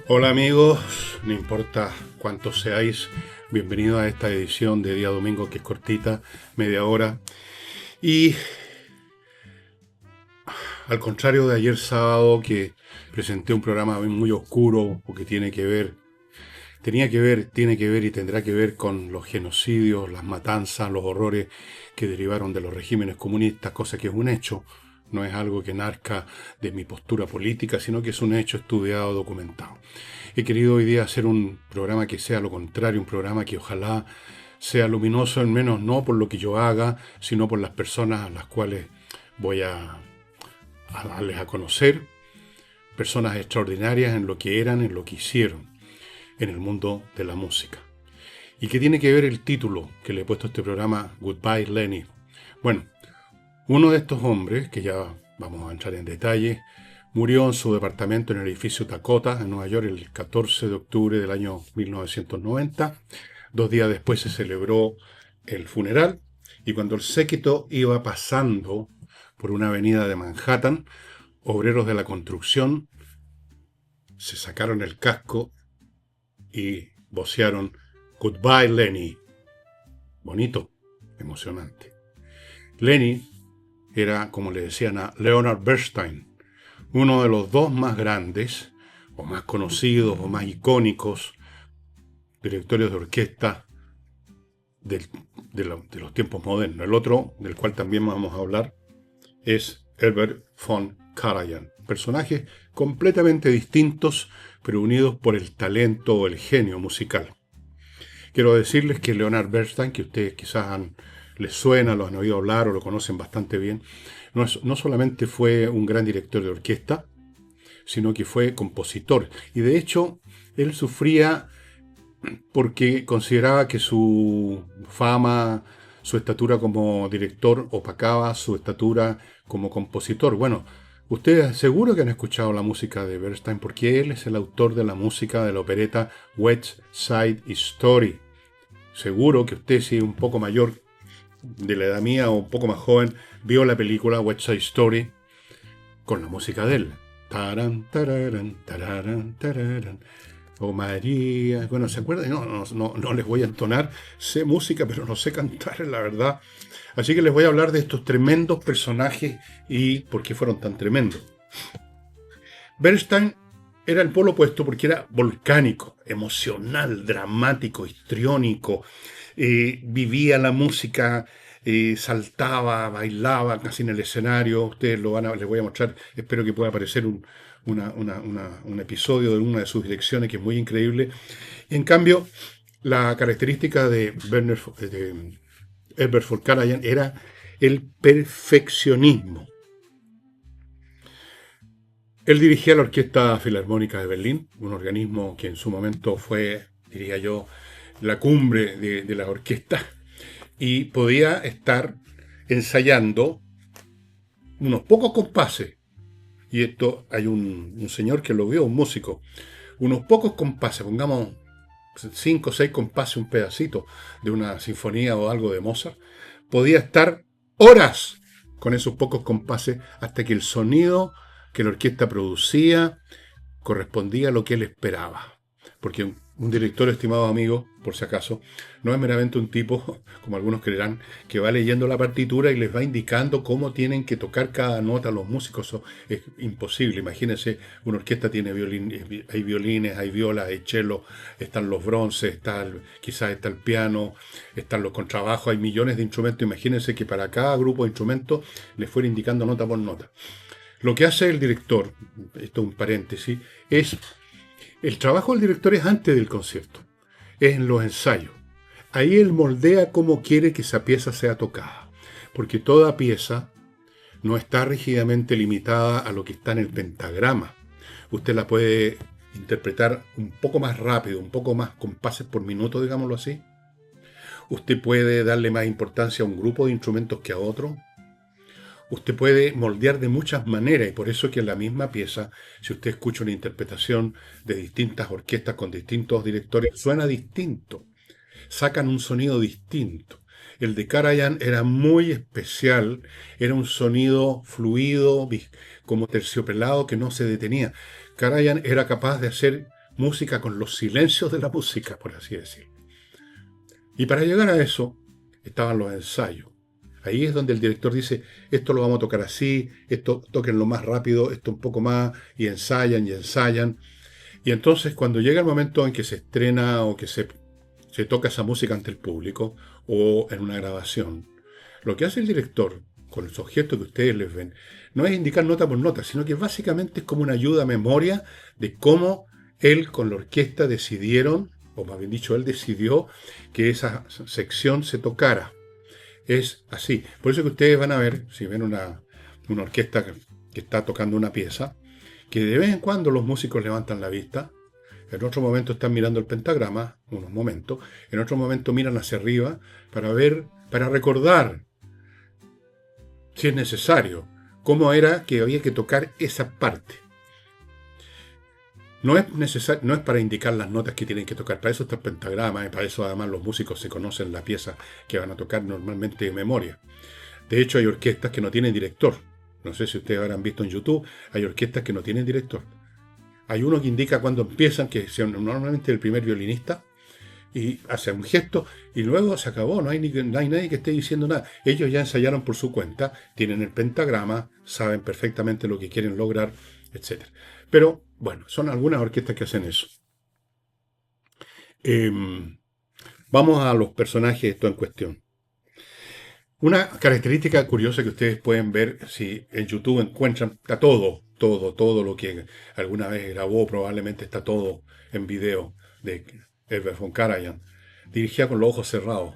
Hola amigos, no importa cuántos seáis, bienvenidos a esta edición de día domingo que es cortita, media hora. Y al contrario de ayer sábado que presenté un programa muy oscuro porque tiene que ver y tendrá que ver con los genocidios, las matanzas, los horrores que derivaron de los regímenes comunistas, cosa que es un hecho. No es algo que nazca de mi postura política, sino que es un hecho estudiado, documentado. He querido hoy día hacer un programa que sea lo contrario, un programa que ojalá sea luminoso, al menos no por lo que yo haga, sino por las personas a las cuales voy a darles a conocer, personas extraordinarias en lo que eran, en lo que hicieron en el mundo de la música. ¿Y qué tiene que ver el título que le he puesto a este programa, Goodbye Lenny? Bueno, uno de estos hombres, que ya vamos a entrar en detalle, murió en su departamento en el edificio Dakota, en Nueva York, el 14 de octubre del año 1990. 2 días después se celebró el funeral y cuando el séquito iba pasando por una avenida de Manhattan, obreros de la construcción se sacaron el casco y vocearon Goodbye Lenny. Bonito, emocionante. Lenny era, como le decían a Leonard Bernstein, uno de los dos más grandes, o más conocidos, o más icónicos directores de orquesta del- de los tiempos modernos. El otro, del cual también vamos a hablar, es Herbert von Karajan. Personajes completamente distintos, pero unidos por el talento o el genio musical. Quiero decirles que Leonard Bernstein, que ustedes quizás les suena, lo han oído hablar o lo conocen bastante bien, no solamente fue un gran director de orquesta, sino que fue compositor. Y de hecho, él sufría porque consideraba que su fama, su estatura como director opacaba su estatura como compositor. Bueno, ustedes seguro que han escuchado la música de Bernstein porque él es el autor de la música de la opereta West Side Story. Seguro que usted, si es un poco mayor de la edad mía o un poco más joven, vio la película West Side Story con la música de él. Taran, tararan, tararan, tararan. Oh María, bueno, ¿se acuerdan? No les voy a entonar, sé música, pero no sé cantar, la verdad. Así que les voy a hablar de estos tremendos personajes y por qué fueron tan tremendos. Bernstein era el polo opuesto porque era volcánico, emocional, dramático, histriónico, vivía la música, saltaba, bailaba casi en el escenario. Ustedes les voy a mostrar, espero que pueda aparecer un episodio de una de sus direcciones que es muy increíble. En cambio, la característica de Herbert von Karajan era el perfeccionismo. Él dirigía la Orquesta Filarmónica de Berlín, un organismo que en su momento fue, diría yo, la cumbre de la orquesta, y podía estar ensayando unos pocos compases. Y esto hay un señor que lo vio, un músico, unos pocos compases, pongamos 5 o 6 compases, un pedacito de una sinfonía o algo de Mozart, podía estar horas con esos pocos compases hasta que el sonido que la orquesta producía correspondía a lo que él esperaba. Porque un director, estimado amigo, por si acaso, no es meramente un tipo, como algunos creerán, que va leyendo la partitura y les va indicando cómo tienen que tocar cada nota los músicos. Eso es imposible. Imagínense, una orquesta tiene hay violines, hay violas, hay cello, están los bronces, quizás está el piano, están los contrabajos, hay millones de instrumentos. Imagínense que para cada grupo de instrumentos les fuera indicando nota por nota. Lo que hace el director, esto es un paréntesis, es el trabajo del director es antes del concierto, es en los ensayos. Ahí él moldea cómo quiere que esa pieza sea tocada, porque toda pieza no está rígidamente limitada a lo que está en el pentagrama. Usted la puede interpretar un poco más rápido, un poco más compases por minuto, digámoslo así. Usted puede darle más importancia a un grupo de instrumentos que a otro. Usted puede moldear de muchas maneras y por eso que en la misma pieza, si usted escucha una interpretación de distintas orquestas con distintos directores, suena distinto, sacan un sonido distinto. El de Karajan era muy especial, era un sonido fluido, como terciopelado que no se detenía. Karajan era capaz de hacer música con los silencios de la música, por así decirlo. Y para llegar a eso estaban los ensayos. Ahí es donde el director dice, esto lo vamos a tocar así, esto tóquenlo más rápido, esto un poco más, y ensayan y ensayan. Y entonces cuando llega el momento en que se estrena o que se toca esa música ante el público o en una grabación, lo que hace el director con los objetos que ustedes les ven, no es indicar nota por nota, sino que básicamente es como una ayuda a memoria de cómo él con la orquesta decidieron, o más bien dicho, él decidió que esa sección se tocara. Es así. Por eso que ustedes van a ver, si ven una orquesta que está tocando una pieza, que de vez en cuando los músicos levantan la vista, en otro momento están mirando el pentagrama, unos momentos, en otro momento miran hacia arriba para ver, para recordar, si es necesario, cómo era que había que tocar esa parte. No es no es para indicar las notas que tienen que tocar, para eso está el pentagrama, y para eso además los músicos se conocen la pieza que van a tocar normalmente de memoria. De hecho, hay orquestas que no tienen director. No sé si ustedes habrán visto en YouTube, hay orquestas que no tienen director. Hay uno que indica cuando empiezan, que es normalmente el primer violinista, y hace un gesto, y luego se acabó, no hay nadie que esté diciendo nada. Ellos ya ensayaron por su cuenta, tienen el pentagrama, saben perfectamente lo que quieren lograr, etc. Pero, bueno, son algunas orquestas que hacen eso. Vamos a los personajes de esto en cuestión. Una característica curiosa que ustedes pueden ver si en YouTube encuentran, está todo lo que alguna vez grabó, probablemente está todo en video de Herbert von Karajan. Dirigía con los ojos cerrados.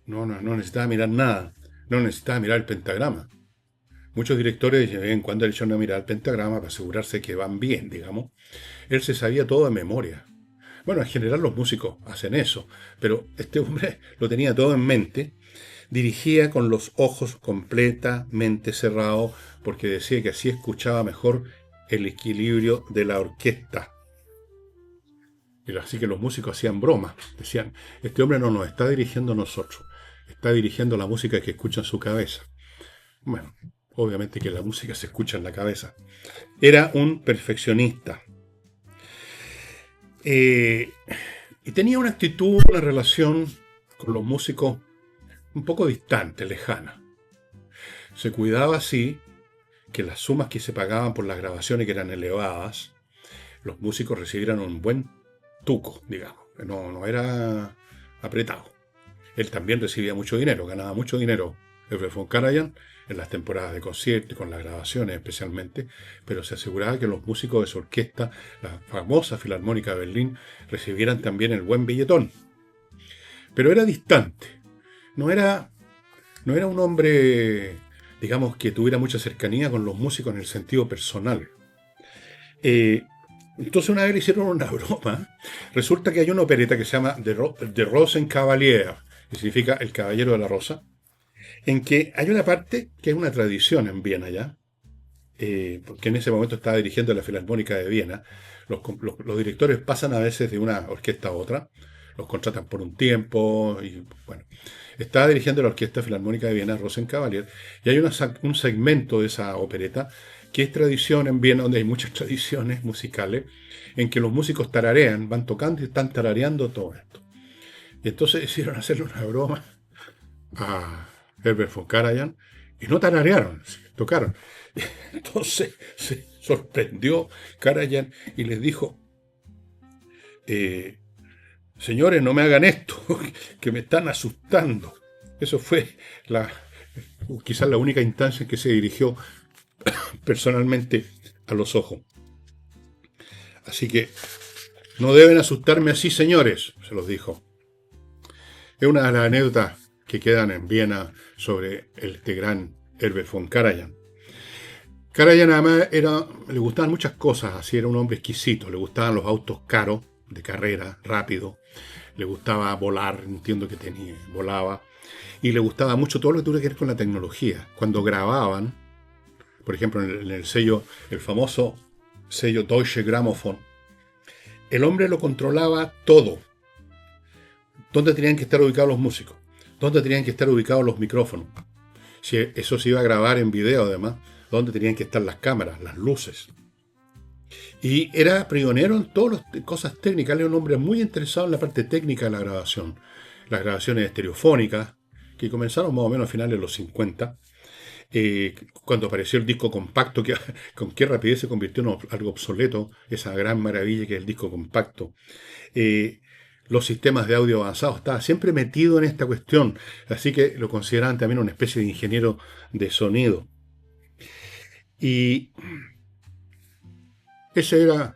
No necesitaba mirar nada. No necesitaba mirar el pentagrama. Muchos directores de vez en cuando le echan a mirar el pentagrama para asegurarse que van bien, digamos. Él se sabía todo de memoria. Bueno, en general los músicos hacen eso, pero este hombre lo tenía todo en mente. Dirigía con los ojos completamente cerrados porque decía que así escuchaba mejor el equilibrio de la orquesta. Y así que los músicos hacían bromas. Decían, este hombre no nos está dirigiendo a nosotros, está dirigiendo la música que escucha en su cabeza. Bueno, obviamente que la música se escucha en la cabeza. Era un perfeccionista. Y tenía una actitud, una relación con los músicos un poco distante, lejana. Se cuidaba así que las sumas que se pagaban por las grabaciones, que eran elevadas, los músicos recibieran un buen tuco, digamos. No era apretado. Él también recibía mucho dinero, ganaba mucho dinero, Herbert von Karajan, en las temporadas de concierto y con las grabaciones especialmente, pero se aseguraba que los músicos de su orquesta, la famosa Filarmónica de Berlín, recibieran también el buen billetón. Pero era distante. No era un hombre, digamos, que tuviera mucha cercanía con los músicos en el sentido personal. Entonces una vez le hicieron una broma. Resulta que hay una opereta que se llama The Rosenkavalier, que significa el caballero de la rosa, en que hay una parte que es una tradición en Viena ya, porque en ese momento estaba dirigiendo la Filarmónica de Viena. Los directores pasan a veces de una orquesta a otra, los contratan por un tiempo, y bueno, estaba dirigiendo la Orquesta Filarmónica de Viena, Rosenkavalier, y hay un segmento de esa opereta que es tradición en Viena, donde hay muchas tradiciones musicales, en que los músicos tararean, van tocando y están tarareando todo esto. Y entonces decidieron hacerle una broma a Herbert von Karajan, y no tararearon, tocaron. Entonces se sorprendió Karajan y les dijo, señores, no me hagan esto, que me están asustando. Eso fue quizás la única instancia en que se dirigió personalmente a los ojos. Así que no deben asustarme así, señores, se los dijo. Es una de las anécdotas que quedan en Viena sobre este gran Herbert von Karajan. Karajan además le gustaban muchas cosas, así era un hombre exquisito, le gustaban los autos caros, de carrera, rápido, le gustaba volar, entiendo que volaba, y le gustaba mucho todo lo que tuviera que ver con la tecnología. Cuando grababan, por ejemplo, en el sello, el famoso sello Deutsche Grammophon, el hombre lo controlaba todo. ¿Dónde tenían que estar ubicados los músicos? ¿Dónde tenían que estar ubicados los micrófonos? Si eso se iba a grabar en video, además, ¿dónde tenían que estar las cámaras, las luces? Y era pionero en todas las cosas técnicas. Era un hombre muy interesado en la parte técnica de la grabación. Las grabaciones estereofónicas, que comenzaron más o menos a finales de los 50, cuando apareció el disco compacto, que con qué rapidez se convirtió en algo obsoleto, esa gran maravilla que es el disco compacto. Eh, los sistemas de audio avanzados, estaba siempre metido en esta cuestión, así que lo consideraban también una especie de ingeniero de sonido. Y ese era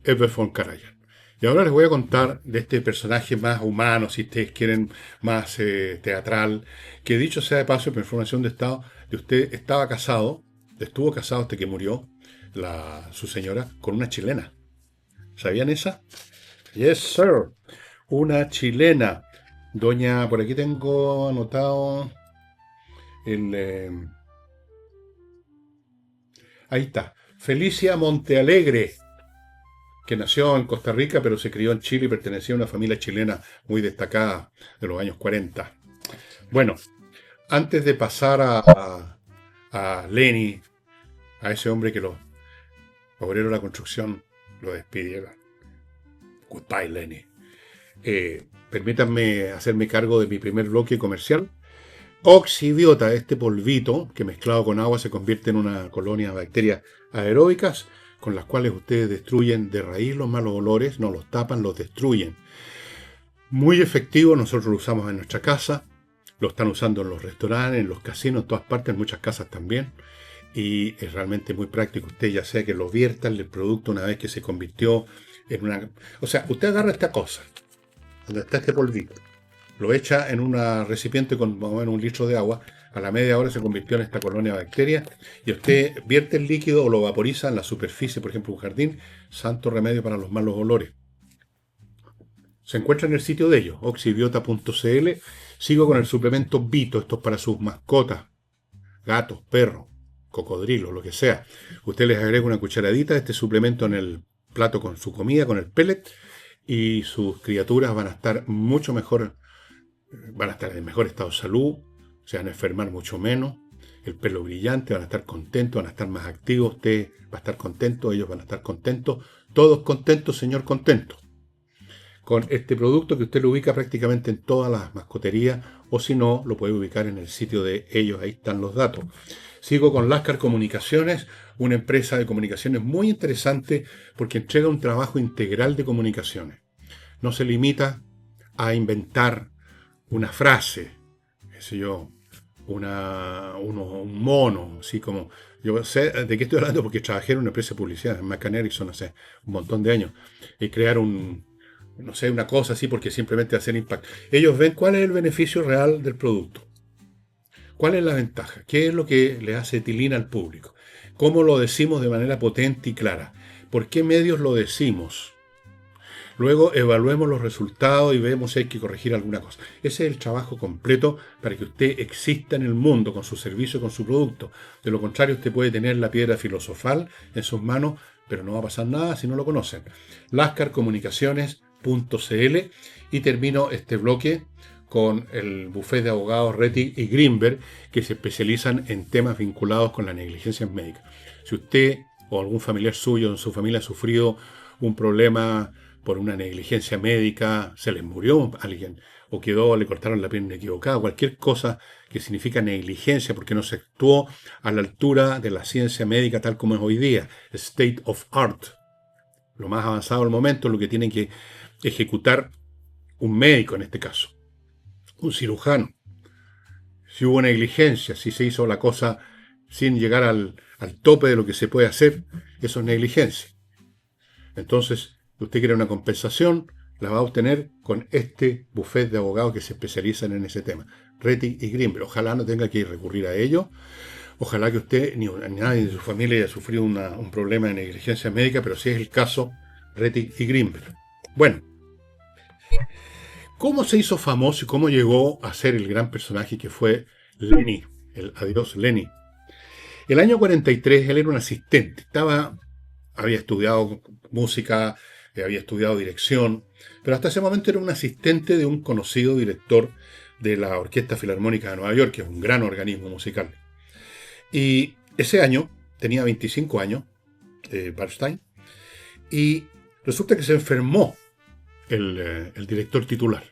Herbert von Karajan. Y ahora les voy a contar de este personaje más humano, si ustedes quieren, más teatral, que dicho sea de paso, por información de estado, de usted estaba casado, estuvo casado hasta que murió su señora, con una chilena. ¿Sabían esa? Yes, sir. Una chilena. Doña, por aquí tengo anotado el... ahí está. Felicia Montealegre, que nació en Costa Rica, pero se crió en Chile y pertenecía a una familia chilena muy destacada de los años 40. Bueno, antes de pasar a Lenny, a ese hombre que los obreros de la construcción lo despidieron. Goodbye, Lenny. Permítanme hacerme cargo de mi primer bloque comercial. Oxibiota, este polvito que mezclado con agua se convierte en una colonia de bacterias aeróbicas con las cuales ustedes destruyen de raíz los malos olores, no los tapan, los destruyen. Muy efectivo, nosotros lo usamos en nuestra casa, lo están usando en los restaurantes, en los casinos, en todas partes, en muchas casas también. Y es realmente muy práctico. Usted ya sea que lo vierta el producto una vez que se convirtió en una... O sea, usted agarra esta cosa, donde está este polvito, lo echa en un recipiente con más o menos 1 litro de agua, a la media hora se convirtió en esta colonia de bacterias, y usted vierte el líquido o lo vaporiza en la superficie, por ejemplo, un jardín, santo remedio para los malos olores. Se encuentra en el sitio de ellos, oxibiota.cl. Sigo con el suplemento Vito, esto es para sus mascotas, gatos, perros, cocodrilos, lo que sea. Usted les agrega una cucharadita de este suplemento en el plato con su comida, con el pellet, y sus criaturas van a estar mucho mejor, van a estar en mejor estado de salud, se van a enfermar mucho menos, el pelo brillante, van a estar contentos, van a estar más activos, usted va a estar contento, ellos van a estar contentos, todos contentos, señor contento. Con este producto que usted lo ubica prácticamente en todas las mascoterías, o si no, lo puede ubicar en el sitio de ellos, ahí están los datos. Sigo con Lascar Comunicaciones, una empresa de comunicaciones muy interesante porque entrega un trabajo integral de comunicaciones. No se limita a inventar una frase, qué sé yo, un mono, así como... Yo sé de qué estoy hablando porque trabajé en una empresa de publicidad, en McCann Erickson, hace un montón de años, y crear no sé, una cosa así porque simplemente hacer impacto. Ellos ven cuál es el beneficio real del producto. ¿Cuál es la ventaja? ¿Qué es lo que le hace tilín al público? ¿Cómo lo decimos de manera potente y clara? ¿Por qué medios lo decimos? Luego evaluemos los resultados y vemos si hay que corregir alguna cosa. Ese es el trabajo completo para que usted exista en el mundo con su servicio, con su producto. De lo contrario, usted puede tener la piedra filosofal en sus manos, pero no va a pasar nada si no lo conocen. lascarcomunicaciones.cl. Y termino este bloque con el bufete de abogados Rettig y Greenberg, que se especializan en temas vinculados con la negligencia médica. Si usted o algún familiar suyo en su familia ha sufrido un problema por una negligencia médica, se les murió alguien, o le cortaron la pierna equivocada, cualquier cosa que significa negligencia, porque no se actuó a la altura de la ciencia médica tal como es hoy día, state of art, lo más avanzado al momento, lo que tiene que ejecutar un médico en este caso, un cirujano. Si hubo negligencia, si se hizo la cosa sin llegar al tope de lo que se puede hacer, eso es negligencia. Entonces, usted quiere una compensación, la va a obtener con este bufete de abogados que se especializan en ese tema, Rettig y Greenberg. Ojalá no tenga que recurrir a ello. Ojalá que usted ni nadie de su familia haya sufrido un problema de negligencia médica, pero si es el caso, Rettig y Greenberg. Bueno, ¿cómo se hizo famoso y cómo llegó a ser el gran personaje que fue Lenny, el adiós Lenny? El año 43 él era un asistente, había estudiado música, había estudiado dirección, pero hasta ese momento era un asistente de un conocido director de la Orquesta Filarmónica de Nueva York, que es un gran organismo musical. Y ese año, tenía 25 años, Bernstein, y resulta que se enfermó el director titular,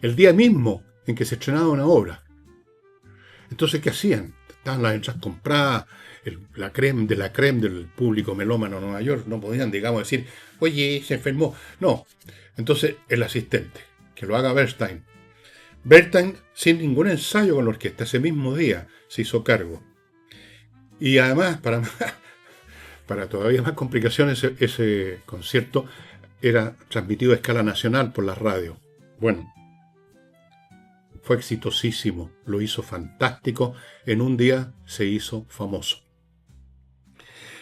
el día mismo en que se estrenaba una obra. Entonces, ¿qué hacían? Estaban las entradas compradas, la creme de la creme del público melómano en Nueva York. No podían, digamos, decir, oye, se enfermó. No. Entonces, el asistente, que lo haga Bernstein. Bernstein, sin ningún ensayo con la orquesta, ese mismo día se hizo cargo. Y además, para todavía más complicaciones, ese concierto era transmitido a escala nacional por la radio. Bueno, fue exitosísimo, lo hizo fantástico, en un día se hizo famoso.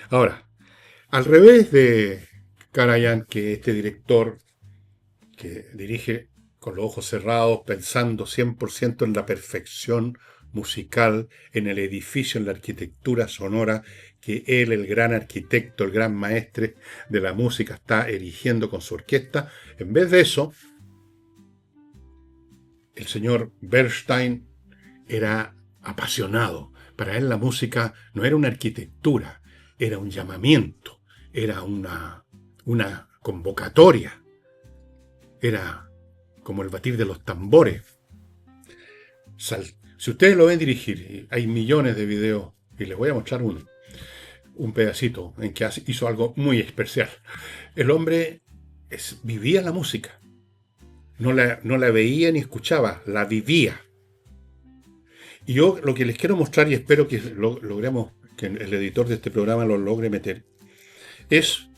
Ahora, al revés de Karajan, que este director que dirige con los ojos cerrados, pensando 100% en la perfección musical, en el edificio, en la arquitectura sonora que él, el gran arquitecto, el gran maestre de la música, está erigiendo con su orquesta. En vez de eso, el señor Bernstein era apasionado. Para él la música no era una arquitectura, era un llamamiento, era una convocatoria, era como el batir de los tambores. Si ustedes lo ven dirigir, hay millones de videos, y les voy a mostrar un pedacito en que hizo algo muy especial. El hombre vivía la música. No la veía ni escuchaba, la vivía. Y yo lo que les quiero mostrar, y espero que logremos, que el editor de este programa lo logre meter, es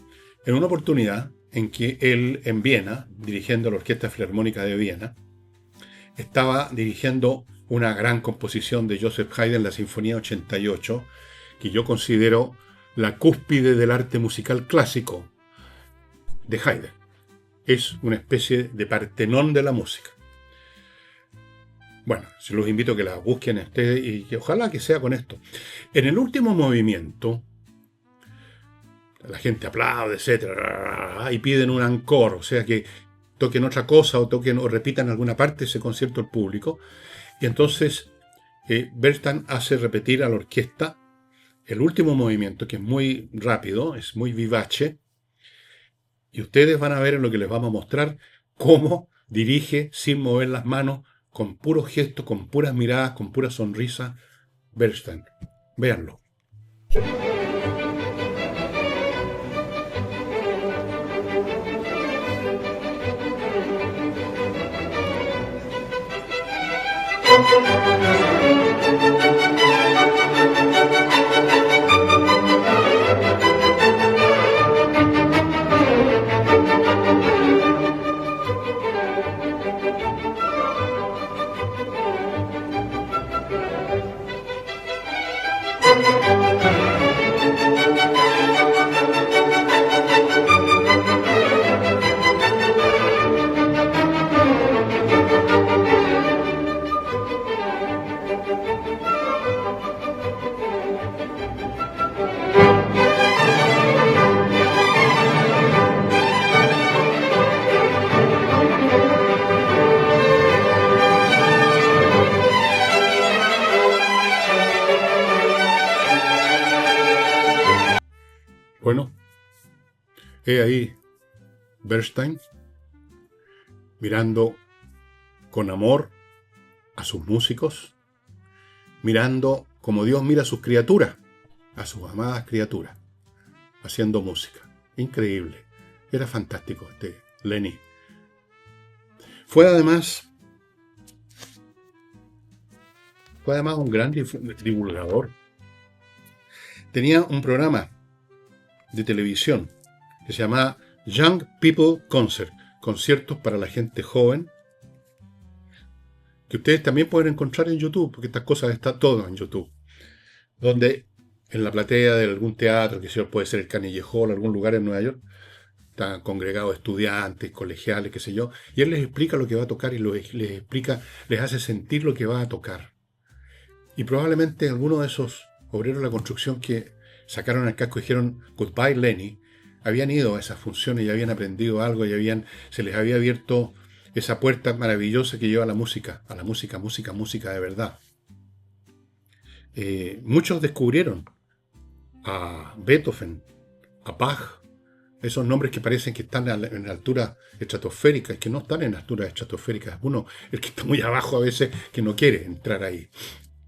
en una oportunidad en que él en Viena, dirigiendo la Orquesta Filarmónica de Viena, estaba dirigiendo una gran composición de Joseph Haydn, la Sinfonía 88, que yo considero la cúspide del arte musical clásico de Haydn. Es una especie de Partenón de la música. Bueno, se los invito a que la busquen ustedes y que ojalá que sea con esto. En el último movimiento, la gente aplaude, etcétera, y piden un encore, o sea que toquen otra cosa o toquen o repitan alguna parte de ese concierto al público. Y entonces Bernstein hace repetir a la orquesta el último movimiento, que es muy rápido, es muy vivace. Y ustedes van a ver en lo que les vamos a mostrar cómo dirige sin mover las manos, con puros gestos, con puras miradas, con pura sonrisa, Bernstein. Véanlo. Bueno, he ahí Bernstein mirando con amor a sus músicos, mirando como Dios mira a sus criaturas, a sus amadas criaturas, haciendo música. Increíble. Era fantástico este Lenny. Fue además un gran divulgador. Tenía un programa de televisión que se llamaba Young People Concert, conciertos para la gente joven, que ustedes también pueden encontrar en YouTube, porque estas cosas están todo en YouTube, donde en la platea de algún teatro, que puede ser el Carnegie Hall, algún lugar en Nueva York, están congregados estudiantes, colegiales, qué sé yo, y él les explica lo que va a tocar y les explica, les hace sentir lo que va a tocar. Y probablemente algunos de esos obreros de la construcción que sacaron el casco y dijeron Goodbye Lenny, habían ido a esas funciones y habían aprendido algo y se les había abierto esa puerta maravillosa que lleva a la música de verdad. Muchos descubrieron a Beethoven a Bach, esos nombres que parecen que están en altura estratosférica, es que no están en altura estratosférica, es uno el que está muy abajo a veces que no quiere entrar ahí.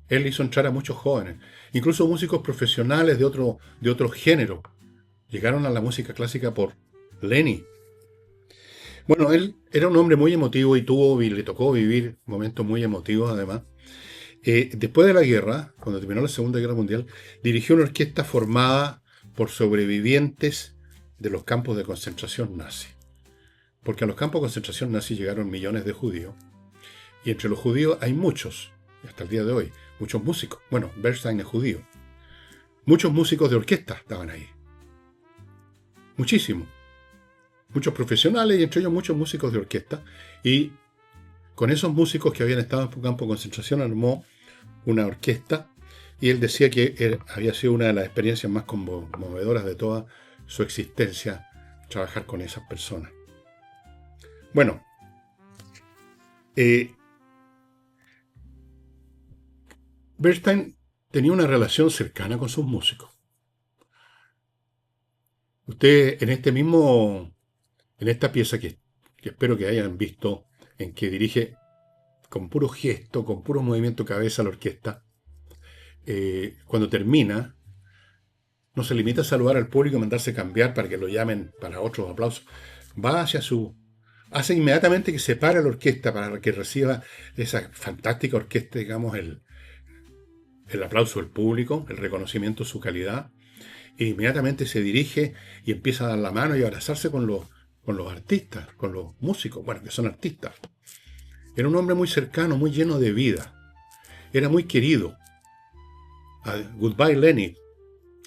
Él hizo entrar a muchos jóvenes, incluso músicos profesionales de otro género, llegaron a la música clásica por Lenny. Bueno, él era un hombre muy emotivo y le tocó vivir momentos muy emotivos además. Después de la guerra, cuando terminó la Segunda Guerra Mundial, dirigió una orquesta formada por sobrevivientes de los campos de concentración nazi. Porque a los campos de concentración nazi llegaron millones de judíos. Y entre los judíos hay muchos, hasta el día de hoy, muchos músicos. Bueno, Bernstein es judío. Muchos músicos de orquesta estaban ahí. Muchísimos. Muchos profesionales y entre ellos muchos músicos de orquesta. Y con esos músicos que habían estado en un campo de concentración armó una orquesta. Y él decía que había sido una de las experiencias más conmovedoras de toda su existencia trabajar con esas personas. Bueno, Bernstein tenía una relación cercana con sus músicos. Usted en esta pieza que espero que hayan visto, en que dirige con puro gesto, con puro movimiento de cabeza a la orquesta, cuando termina, no se limita a saludar al público y mandarse cambiar para que lo llamen para otros aplausos. Va hace inmediatamente que se pare la orquesta para que reciba esa fantástica orquesta, digamos, el aplauso del público, el reconocimiento de su calidad. E inmediatamente se dirige y empieza a dar la mano y a abrazarse con los artistas, con los músicos, bueno, que son artistas. Era un hombre muy cercano, muy lleno de vida. Era muy querido. Goodbye Lenny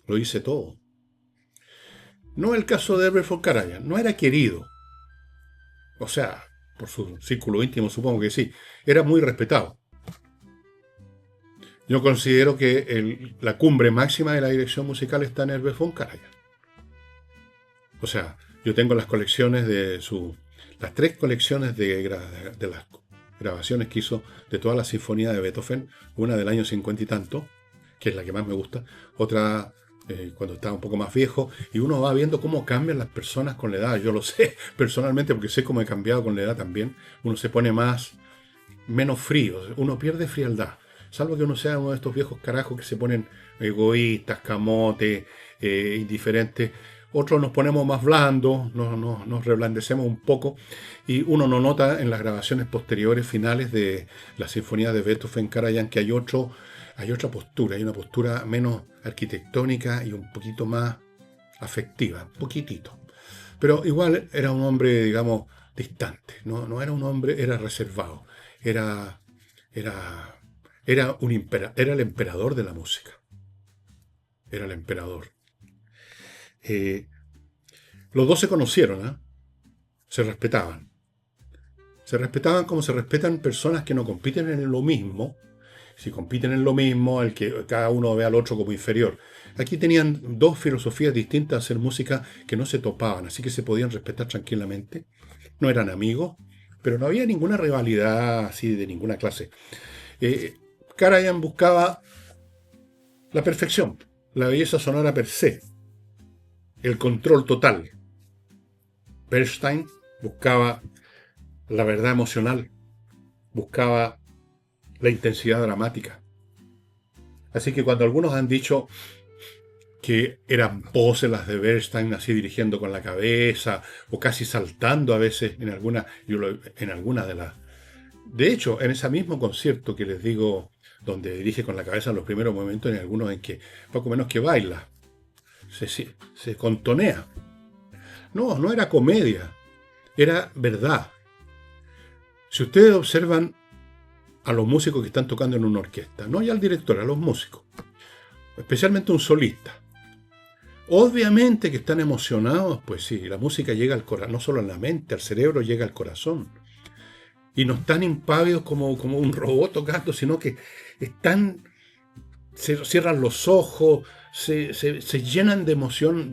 lo hice todo. No el caso de Herbert von Karajan, no era querido. O sea, por su círculo íntimo supongo que sí. Era muy respetado. Yo considero que la cumbre máxima de la dirección musical está en Herbert von Karajan. O sea, yo tengo las colecciones las 3 colecciones de las grabaciones que hizo de toda la sinfonía de Beethoven, una del año 50 y tanto, que es la que más me gusta, otra cuando estaba un poco más viejo, y uno va viendo cómo cambian las personas con la edad. Yo lo sé personalmente porque sé cómo he cambiado con la edad también. Uno se pone menos frío, uno pierde frialdad. Salvo que uno sea uno de estos viejos carajos que se ponen egoístas, camotes, indiferentes. Otros nos ponemos más blandos, nos reblandecemos un poco y uno no nota en las grabaciones posteriores, finales de la sinfonía de Beethoven, Karajan, que hay otra postura, hay una postura menos arquitectónica y un poquito más afectiva, un poquitito. Pero igual era un hombre, digamos, distante, no era un hombre, era reservado, era el emperador de la música. Era el emperador. Los dos se conocieron, ¿eh? Se respetaban. Se respetaban como se respetan personas que no compiten en lo mismo. Si compiten en lo mismo, el que cada uno ve al otro como inferior. Aquí tenían 2 filosofías distintas de hacer música que no se topaban, así que se podían respetar tranquilamente. No eran amigos, pero no había ninguna rivalidad así de ninguna clase. Karajan buscaba la perfección, la belleza sonora per se, el control total. Bernstein buscaba la verdad emocional, buscaba la intensidad dramática. Así que cuando algunos han dicho que eran poses las de Bernstein, así dirigiendo con la cabeza, o casi saltando a veces en alguna de las... De hecho, en ese mismo concierto que les digo, donde dirige con la cabeza en los primeros momentos, hay algunos en que poco menos que baila, se contonea. No era comedia, era verdad. Si ustedes observan a los músicos que están tocando en una orquesta, no ya al director, a los músicos, especialmente un solista, obviamente que están emocionados, pues sí, la música llega al corazón, no solo a la mente, al cerebro, llega al corazón. Y no están impávidos como un robot tocando, sino que se cierran los ojos, se llenan de emoción,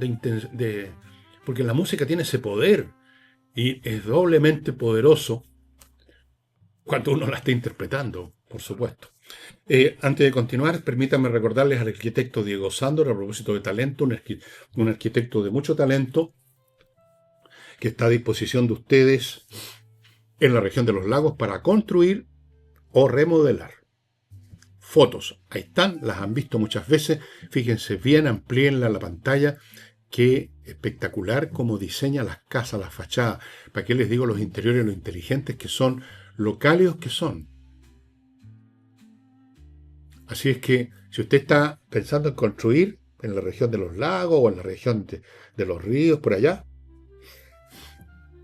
porque la música tiene ese poder y es doblemente poderoso cuando uno la está interpretando. por supuesto. Antes de continuar, permítanme recordarles al arquitecto Diego Sándor, a propósito de talento, un arquitecto de mucho talento, que está a disposición de ustedes en la región de los lagos para construir o remodelar. Fotos, ahí están, las han visto muchas veces. Fíjense bien, amplíenla en la pantalla. Qué espectacular cómo diseña las casas, las fachadas. ¿Para qué les digo los interiores, lo inteligentes que son, lo cálidos que son? Así es que si usted está pensando en construir en la región de los lagos o en la región de los ríos, por allá,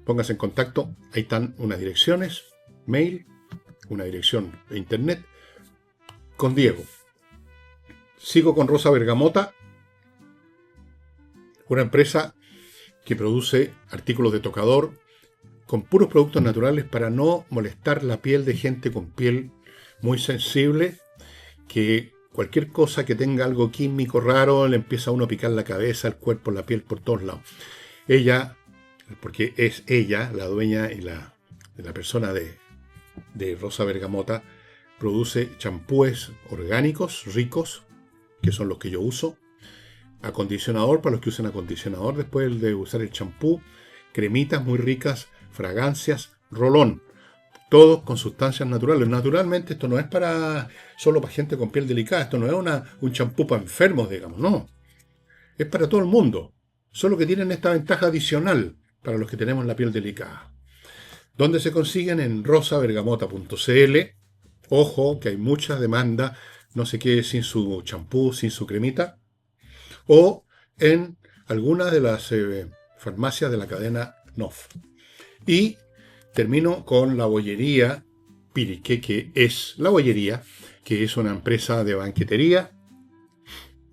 póngase en contacto. Ahí están unas direcciones, mail, una dirección de internet, con Diego. Sigo con Rosa Bergamota, una empresa que produce artículos de tocador con puros productos naturales para no molestar la piel de gente con piel muy sensible, que cualquier cosa que tenga algo químico raro le empieza a uno a picar la cabeza, el cuerpo, la piel, por todos lados. Ella, porque es ella, la dueña y la persona de Rosa Bergamota, produce champúes orgánicos, ricos, que son los que yo uso, acondicionador para los que usan acondicionador después de usar el champú, cremitas muy ricas, fragancias, rolón, todos con sustancias naturales. Naturalmente esto no es solo para gente con piel delicada, esto no es un champú para enfermos, digamos, no. Es para todo el mundo, solo que tienen esta ventaja adicional para los que tenemos la piel delicada. ¿Dónde se consiguen? En rosabergamota.cl. Ojo, que hay mucha demanda, no se quede sin su champú, sin su cremita. O en algunas de las farmacias de la cadena NOF. Y termino con la bollería Piriqué, que es la bollería, que es una empresa de banquetería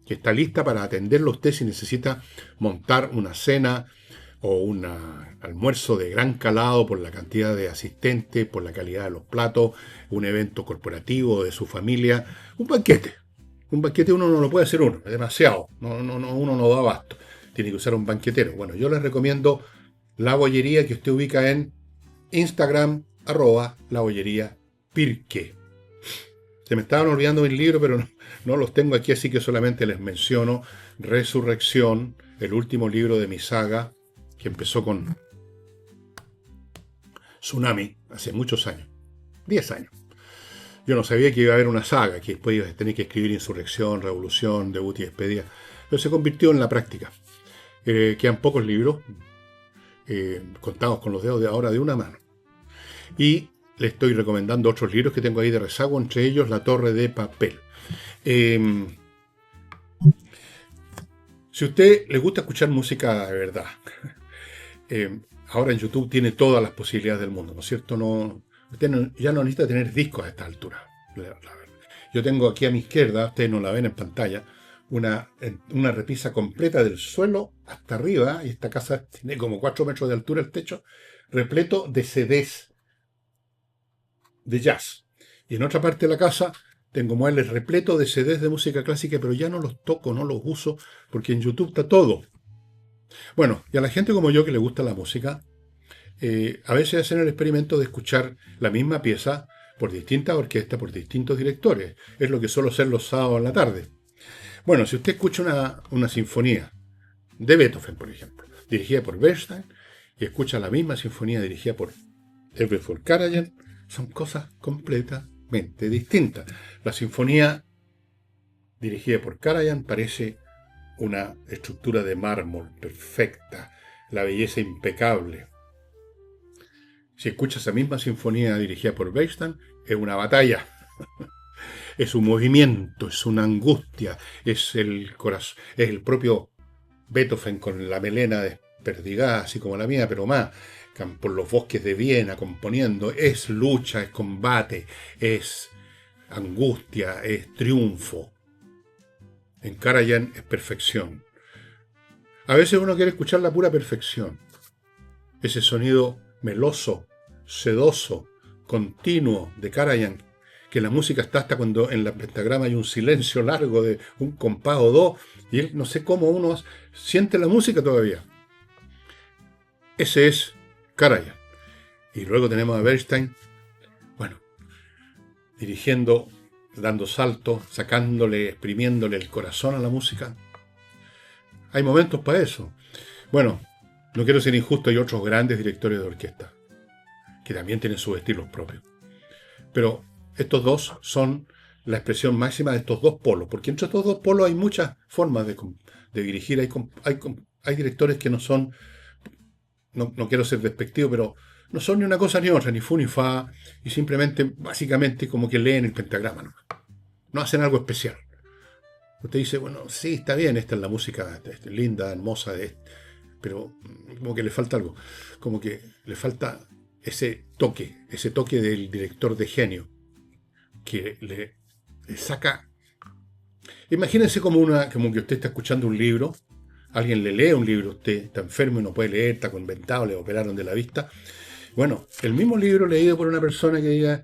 que está lista para atenderlo a usted si necesita montar una cena o un almuerzo de gran calado por la cantidad de asistentes, por la calidad de los platos, un evento corporativo de su familia, un banquete. Un banquete uno no lo puede hacer uno, es demasiado, uno no da abasto, tiene que usar un banquetero. Bueno, yo les recomiendo la bollería que usted ubica en Instagram, @labollería_pirque. Se me estaban olvidando mis libros, pero no los tengo aquí, así que solamente les menciono Resurrección, el último libro de mi saga, que empezó con Tsunami hace muchos años, 10 años. Yo no sabía que iba a haber una saga, que después iba a tener que escribir Insurrección, Revolución, Debut y Despedida, pero se convirtió en la práctica. Quedan pocos libros, contados con los dedos de ahora de una mano. Y le estoy recomendando otros libros que tengo ahí de rezago, entre ellos La Torre de Papel. Si a usted le gusta escuchar música de verdad, ahora en YouTube tiene todas las posibilidades del mundo, ¿no es cierto? Usted ya no necesita tener discos a esta altura. La verdad. Yo tengo aquí a mi izquierda, ustedes no la ven en pantalla, una repisa completa del suelo hasta arriba, y esta casa tiene como 4 metros de altura el techo, repleto de CDs de jazz. Y en otra parte de la casa tengo muebles repletos de CDs de música clásica, pero ya no los toco, no los uso, porque en YouTube está todo. Bueno, y a la gente como yo que le gusta la música, a veces hacen el experimento de escuchar la misma pieza por distintas orquestas, por distintos directores. Es lo que suelo hacer los sábados en la tarde. Bueno, si usted escucha una sinfonía de Beethoven, por ejemplo, dirigida por Bernstein, y escucha la misma sinfonía dirigida por Herbert von Karajan, son cosas completamente distintas. La sinfonía dirigida por Karajan parece una estructura de mármol perfecta, la belleza impecable. Si escucha esa misma sinfonía dirigida por Bernstein, es una batalla. Es un movimiento, es una angustia, es el corazón, es el propio Beethoven con la melena desperdigada, así como la mía, pero más, por los bosques de Viena componiendo. Es lucha, es combate, es angustia, es triunfo. En Karajan es perfección. A veces uno quiere escuchar la pura perfección. Ese sonido meloso, sedoso, continuo de Karajan, que la música está hasta cuando en la pentagrama hay un silencio largo de un compás o dos, y él, no sé cómo uno siente la música todavía. Ese es Karajan. Y luego tenemos a Bernstein. Bueno, dirigiendo, dando saltos, sacándole, exprimiéndole el corazón a la música. Hay momentos para eso. Bueno, no quiero ser injusto, hay otros grandes directores de orquesta que también tienen sus estilos propios. Pero estos dos son la expresión máxima de estos dos polos, porque entre estos dos polos hay muchas formas de dirigir. Hay directores que no son, no quiero ser despectivo, pero no son ni una cosa ni otra, ni fu ni fa, y simplemente, básicamente, como que leen el pentagrama, no hacen algo especial. Usted dice, bueno, sí, está bien, esta es la música linda, hermosa, pero como que le falta algo, como que le falta ese toque del director de genio, que le saca. Imagínense como que usted está escuchando un libro, alguien le lee un libro, usted está enfermo y no puede leer, está conventado, le operaron de la vista. Bueno, el mismo libro leído por una persona que diga,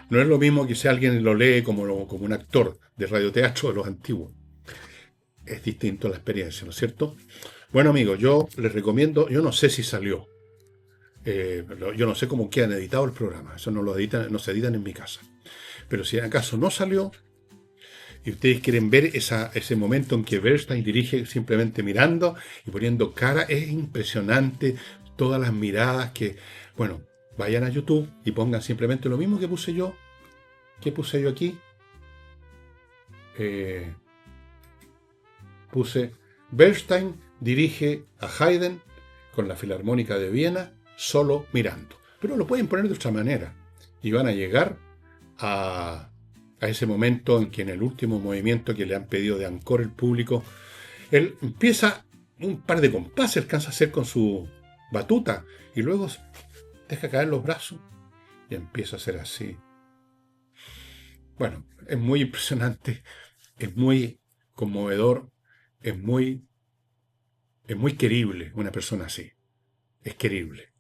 no es lo mismo que si alguien lo lee como un actor de radioteatro de los antiguos. Es distinto la experiencia, ¿no es cierto? Bueno, amigos, yo les recomiendo, yo no sé si salió, yo no sé cómo quedan editados el programa, eso no se editan en mi casa. Pero si acaso no salió, y ustedes quieren ver ese momento en que Bernstein dirige simplemente mirando y poniendo cara, es impresionante. Todas las miradas que, bueno, vayan a YouTube y pongan simplemente lo mismo que puse yo. ¿Qué puse yo aquí? Puse Bernstein dirige a Haydn con la Filarmónica de Viena solo mirando. Pero lo pueden poner de otra manera y van a llegar a ese momento en que en el último movimiento que le han pedido de encore el público, él empieza un par de compases, alcanza a hacer con su batuta y luego deja caer los brazos y empieza a hacer así. Bueno, es muy impresionante, es muy conmovedor, es muy querible una persona así, es querible.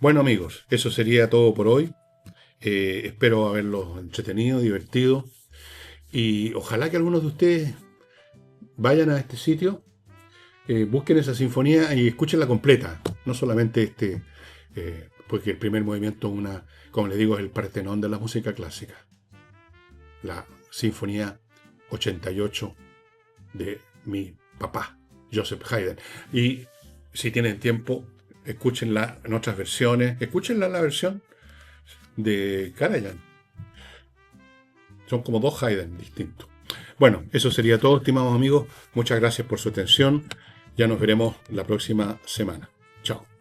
Bueno, amigos, eso sería todo por hoy. Espero haberlos entretenido, divertido, y ojalá que algunos de ustedes vayan a este sitio, busquen esa sinfonía y escúchenla completa, no solamente porque el primer movimiento como les digo, es el Partenón de la música clásica, la Sinfonía 88 de mi papá, Joseph Haydn. Y si tienen tiempo, escúchenla en otras versiones, escúchenla en la versión de Karajan. Son como dos Haydn distintos. Bueno, eso sería todo, estimados amigos. Muchas gracias por su atención. Ya nos veremos la próxima semana. Chao.